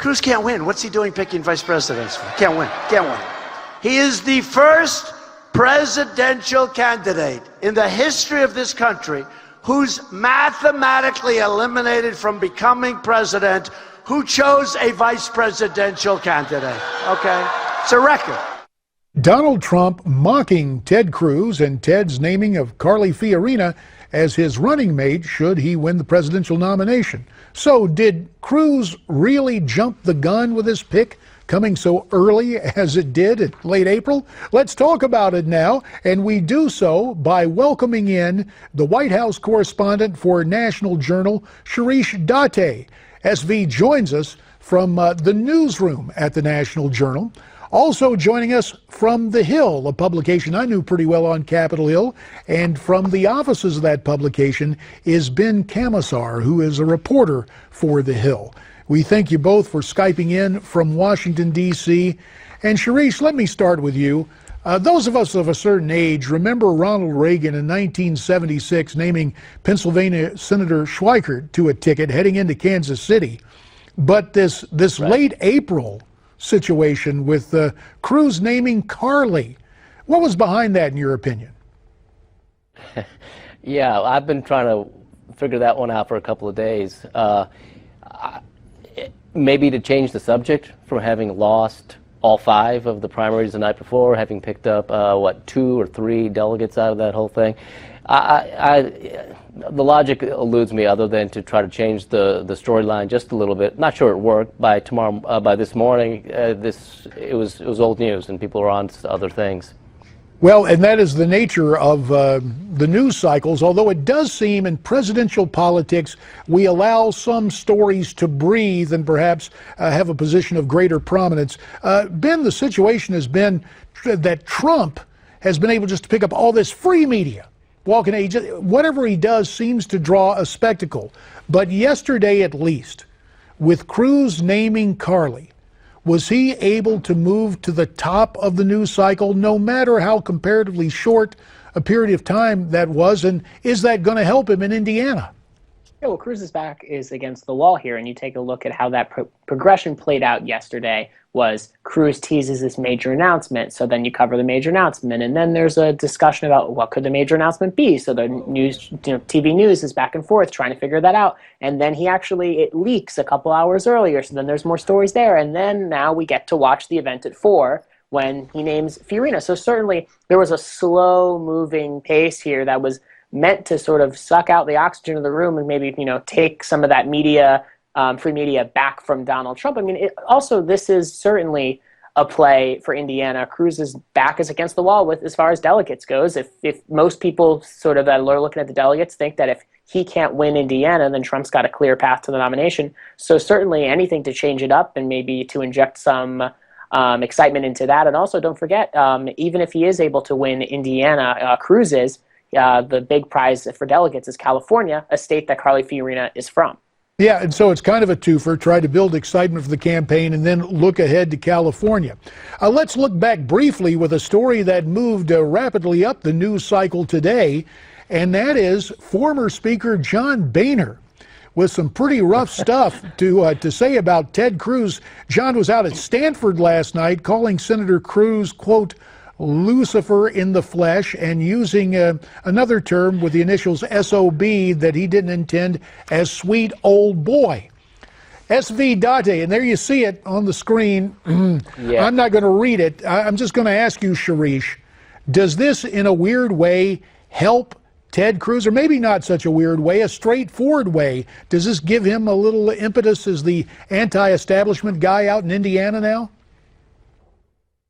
Cruz can't win. What's he doing picking vice presidents? Can't win. Can't win. He is the first presidential candidate in the history of this country who's mathematically eliminated from becoming president, who chose a vice presidential candidate. Okay? It's a record. Donald Trump mocking Ted Cruz and Ted's naming of Carly Fiorina as his running mate should he win the presidential nomination. So did Cruz really jump the gun with his pick coming so early as it did in late April? Let's talk about it now, and we do so by welcoming in the White House correspondent for National Journal, Shirish Date. SV joins us from the newsroom at the National Journal. Also joining us from The Hill, a publication I knew pretty well on Capitol Hill, and from the offices of that publication is Ben Kamisar, who is a reporter for The Hill. We thank you both for Skyping in from Washington, D.C. And Shirish, let me start with you. Those of us of a certain age remember Ronald Reagan in 1976 naming Pennsylvania Senator Schweikert to a ticket heading into Kansas City. But this Right. late April situation with Cruz naming Carly, what was behind that in your opinion? Yeah, I've been trying to figure that one out for a couple of days. Maybe to change the subject from having lost all 5 of the primaries the night before, having picked up, 2 or 3 delegates out of that whole thing. The logic eludes me, other than to try to change the storyline just a little bit. Not sure it worked. By this morning, it was old news, and people were on to other things. Well, and that is the nature of the news cycles, although it does seem in presidential politics we allow some stories to breathe and perhaps have a position of greater prominence. Ben, the situation has been that Trump has been able just to pick up all this free media. Whatever he does seems to draw a spectacle. But yesterday, at least, with Cruz naming Carly, was he able to move to the top of the news cycle, no matter how comparatively short a period of time that was? And is that going to help him in Indiana? Yeah, well, Cruz's back is against the wall here, and you take a look at how that progression played out yesterday. Was Cruz teases this major announcement, so then you cover the major announcement, and then there's a discussion about what could the major announcement be. So the news, TV news is back and forth trying to figure that out, and then it leaks a couple hours earlier, so then there's more stories there, and then now we get to watch the event at 4 when he names Fiorina. So certainly there was a slow-moving pace here that was meant to sort of suck out the oxygen of the room and maybe take some of that media. Free media back from Donald Trump. I mean, this is certainly a play for Indiana. Cruz's back is against the wall with as far as delegates goes. If most people sort of that are looking at the delegates think that if he can't win Indiana, then Trump's got a clear path to the nomination. So certainly anything to change it up and maybe to inject some excitement into that. And also don't forget, even if he is able to win Indiana, Cruz is, the big prize for delegates is California, a state that Carly Fiorina is from. Yeah, and so it's kind of a twofer, try to build excitement for the campaign and then look ahead to California. Let's look back briefly with a story that moved rapidly up the news cycle today, and that is former Speaker John Boehner with some pretty rough stuff to say about Ted Cruz. John was out at Stanford last night calling Senator Cruz, quote, Lucifer in the flesh, and using another term with the initials SOB that he didn't intend as sweet old boy. SV Date, and there you see it on the screen. Yeah. I'm not going to read it. I'm just going to ask you, Shirish, does this in a weird way help Ted Cruz, or maybe not such a weird way, a straightforward way? Does this give him a little impetus as the anti-establishment guy out in Indiana now?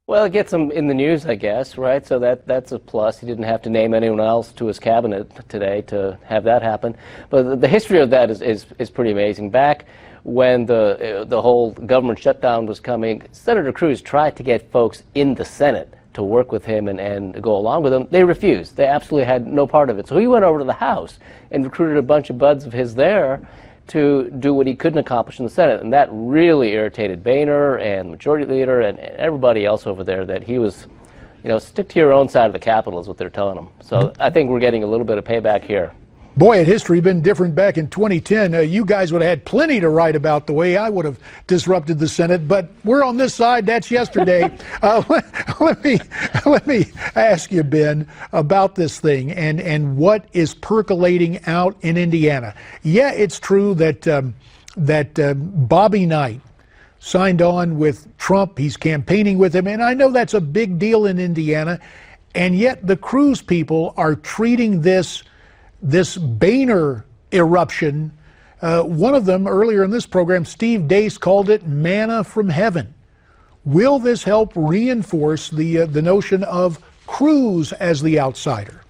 Well, it gets him in the news, I guess, right? So that's a plus. He didn't have to name anyone else to his cabinet today to have that happen. But the history of that is pretty amazing. Back when the whole government shutdown was coming, Senator Cruz tried to get folks in the Senate to work with him and go along with him. They refused. They absolutely had no part of it. So he went over to the House and recruited a bunch of buds of his there to do what he couldn't accomplish in the Senate. And that really irritated Boehner and the Majority Leader and everybody else over there, that he was, stick to your own side of the Capitol is what they're telling him. So I think we're getting a little bit of payback here. Boy, had history been different back in 2010, you guys would have had plenty to write about the way I would have disrupted the Senate, but we're on this side. That's yesterday. Let me ask you, Ben, about this thing and what is percolating out in Indiana. Yeah, it's true that Bobby Knight signed on with Trump. He's campaigning with him, and I know that's a big deal in Indiana, and yet the Cruz people are treating this Boehner eruption. One of them earlier in this program, Steve Deace, called it manna from heaven. Will this help reinforce the notion of Cruz as the outsider?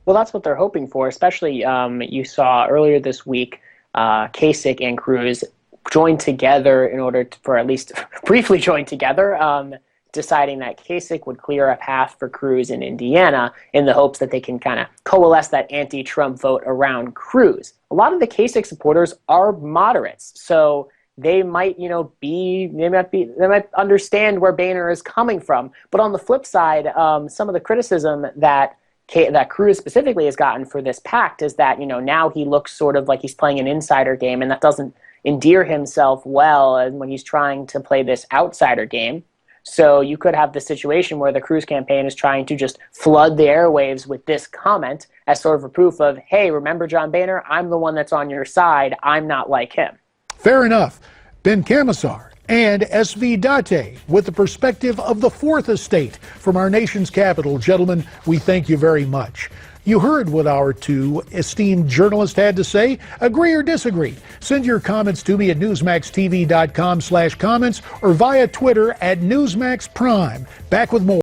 Well, that's what they're hoping for, especially you saw earlier this week Kasich and Cruz joined together in order to, for at least briefly joined together, deciding that Kasich would clear a path for Cruz in Indiana in the hopes that they can kind of coalesce that anti-Trump vote around Cruz. A lot of the Kasich supporters are moderates, so they might, they might understand where Boehner is coming from. But on the flip side, some of the criticism that Cruz specifically has gotten for this pact is that, now he looks sort of like he's playing an insider game, and that doesn't endear himself well when he's trying to play this outsider game. So you could have the situation where the Cruz campaign is trying to just flood the airwaves with this comment as sort of a proof of, hey, remember John Boehner? I'm the one that's on your side. I'm not like him. Fair enough. Ben Kamisar and S.V. Date with the perspective of the Fourth Estate from our nation's capital. Gentlemen, we thank you very much. You heard what our two esteemed journalists had to say. Agree or disagree? Send your comments to me at newsmaxtv.com/comments or via Twitter at NewsmaxPrime. Back with more.